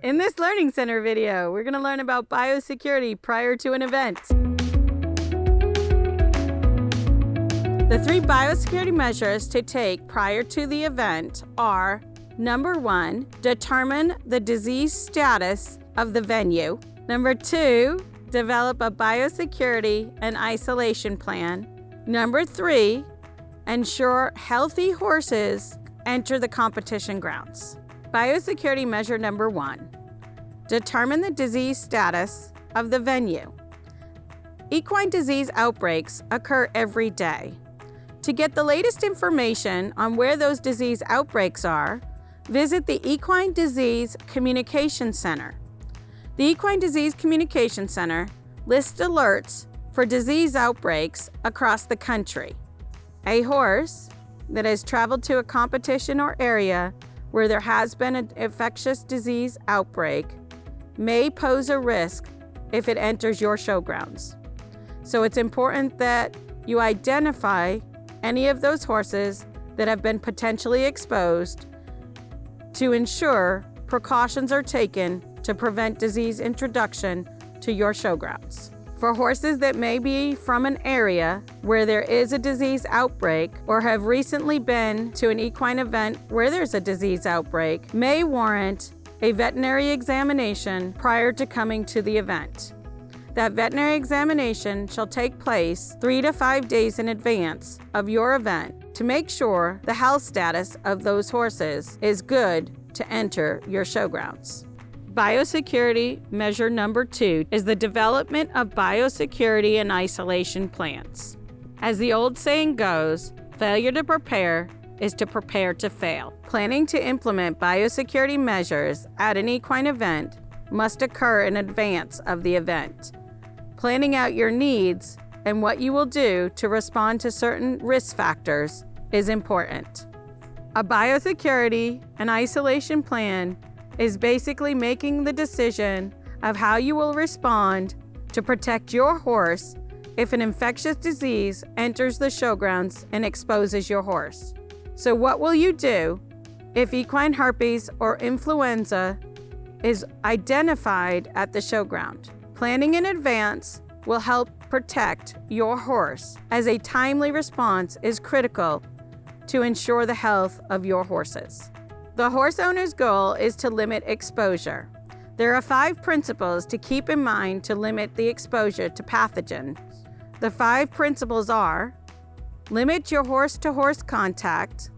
In this Learning Center video, we're going to learn about biosecurity prior to an event. The 3 biosecurity measures to take prior to the event are: number 1, determine the disease status of the venue. Number 2, develop a biosecurity and isolation plan. Number 3, ensure healthy horses enter the competition grounds. Biosecurity measure number 1, determine the disease status of the venue. Equine disease outbreaks occur every day. To get the latest information on where those disease outbreaks are, visit the Equine Disease Communication Center. The Equine Disease Communication Center lists alerts for disease outbreaks across the country. A horse that has traveled to a competition or area where there has been an infectious disease outbreak may pose a risk if it enters your showgrounds. So it's important that you identify any of those horses that have been potentially exposed to ensure precautions are taken to prevent disease introduction to your showgrounds. For horses that may be from an area where there is a disease outbreak or have recently been to an equine event where there's a disease outbreak, may warrant a veterinary examination prior to coming to the event. That veterinary examination shall take place 3 to 5 days in advance of your event to make sure the health status of those horses is good to enter your showgrounds. Biosecurity measure number 2 is the development of biosecurity and isolation plans. As the old saying goes, failure to prepare is to prepare to fail. Planning to implement biosecurity measures at an equine event must occur in advance of the event. Planning out your needs and what you will do to respond to certain risk factors is important. A biosecurity and isolation plan is basically making the decision of how you will respond to protect your horse if an infectious disease enters the showgrounds and exposes your horse. So what will you do if equine herpes or influenza is identified at the showground? Planning in advance will help protect your horse, as a timely response is critical to ensure the health of your horses. The horse owner's goal is to limit exposure. There are 5 principles to keep in mind to limit the exposure to pathogens. The 5 principles are: limit your horse-to-horse contact,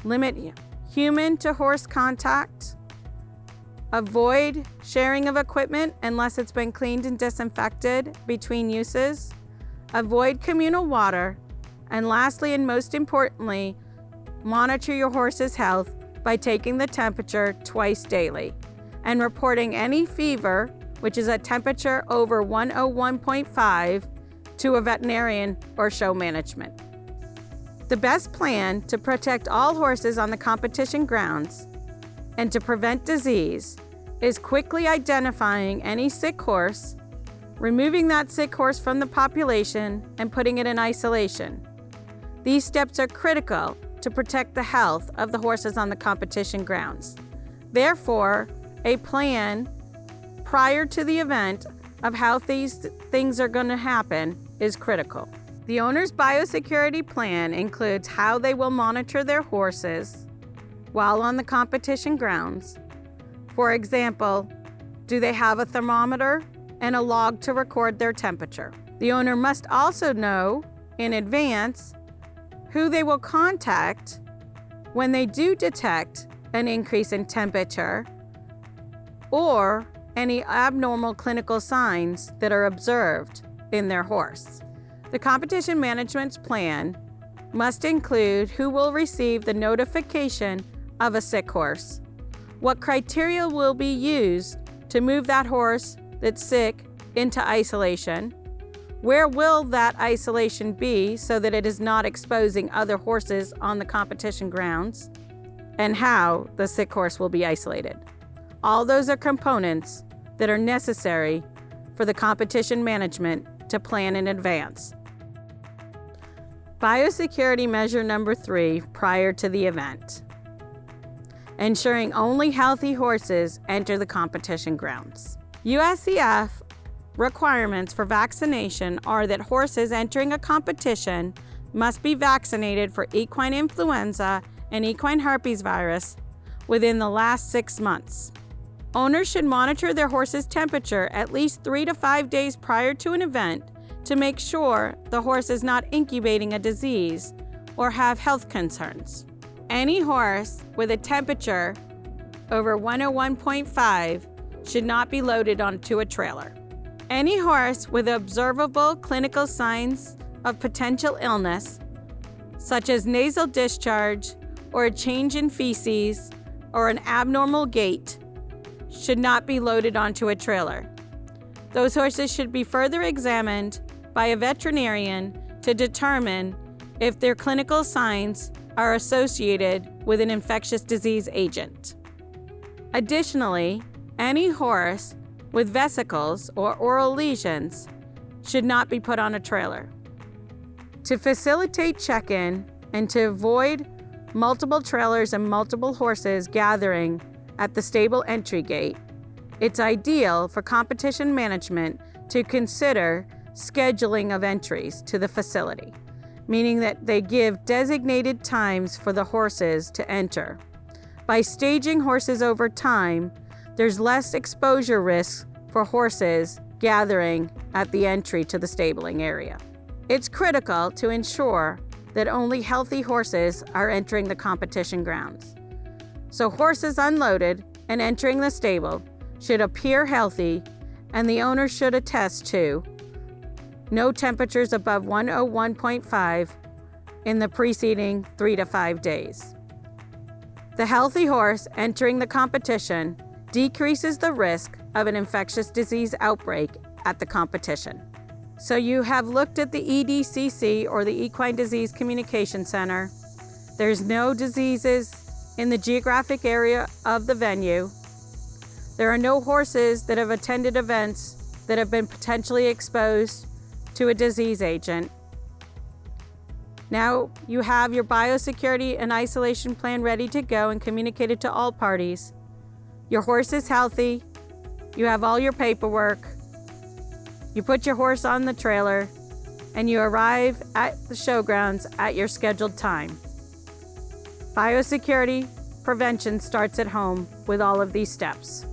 limit human-to-horse contact, avoid sharing of equipment unless it's been cleaned and disinfected between uses, avoid communal water, and lastly and most importantly, monitor your horse's health by taking the temperature twice daily and reporting any fever, which is a temperature over 101.5, to a veterinarian or show management. The best plan to protect all horses on the competition grounds and to prevent disease is quickly identifying any sick horse, removing that sick horse from the population, and putting it in isolation. These steps are critical to protect the health of the horses on the competition grounds. Therefore, a plan prior to the event of how these things are going to happen is critical. The owner's biosecurity plan includes how they will monitor their horses while on the competition grounds. For example, do they have a thermometer and a log to record their temperature? The owner must also know in advance who they will contact when they do detect an increase in temperature or any abnormal clinical signs that are observed in their horse. The competition management's plan must include who will receive the notification of a sick horse, what criteria will be used to move that horse that's sick into isolation, where will that isolation be so that it is not exposing other horses on the competition grounds, and how the sick horse will be isolated. All those are components that are necessary for the competition management to plan in advance. Biosecurity measure number 3 prior to the event. ensuring only healthy horses enter the competition grounds. USEF requirements for vaccination are that horses entering a competition must be vaccinated for equine influenza and equine herpes virus within the last 6 months. Owners should monitor their horse's temperature at least 3 to 5 days prior to an event to make sure the horse is not incubating a disease or have health concerns. Any horse with a temperature over 101.5 should not be loaded onto a trailer. Any horse with observable clinical signs of potential illness, such as nasal discharge or a change in feces or an abnormal gait, should not be loaded onto a trailer. Those horses should be further examined by a veterinarian to determine if their clinical signs are associated with an infectious disease agent. Additionally, any horse with vesicles or oral lesions should not be put on a trailer. To facilitate check-in and to avoid multiple trailers and multiple horses gathering at the stable entry gate, it's ideal for competition management to consider scheduling of entries to the facility, meaning that they give designated times for the horses to enter. By staging horses over time, there's less exposure risk for horses gathering at the entry to the stabling area. It's critical to ensure that only healthy horses are entering the competition grounds. So horses unloaded and entering the stable should appear healthy, and the owner should attest to no temperatures above 101.5 in the preceding 3 to 5 days. The healthy horse entering the competition decreases the risk of an infectious disease outbreak at the competition. So you have looked at the EDCC, or the Equine Disease Communication Center. There's no diseases in the geographic area of the venue. There are no horses that have attended events that have been potentially exposed to a disease agent. Now you have your biosecurity and isolation plan ready to go and communicated to all parties. Your horse is healthy. You have all your paperwork. You put your horse on the trailer and you arrive at the showgrounds at your scheduled time. Biosecurity prevention starts at home with all of these steps.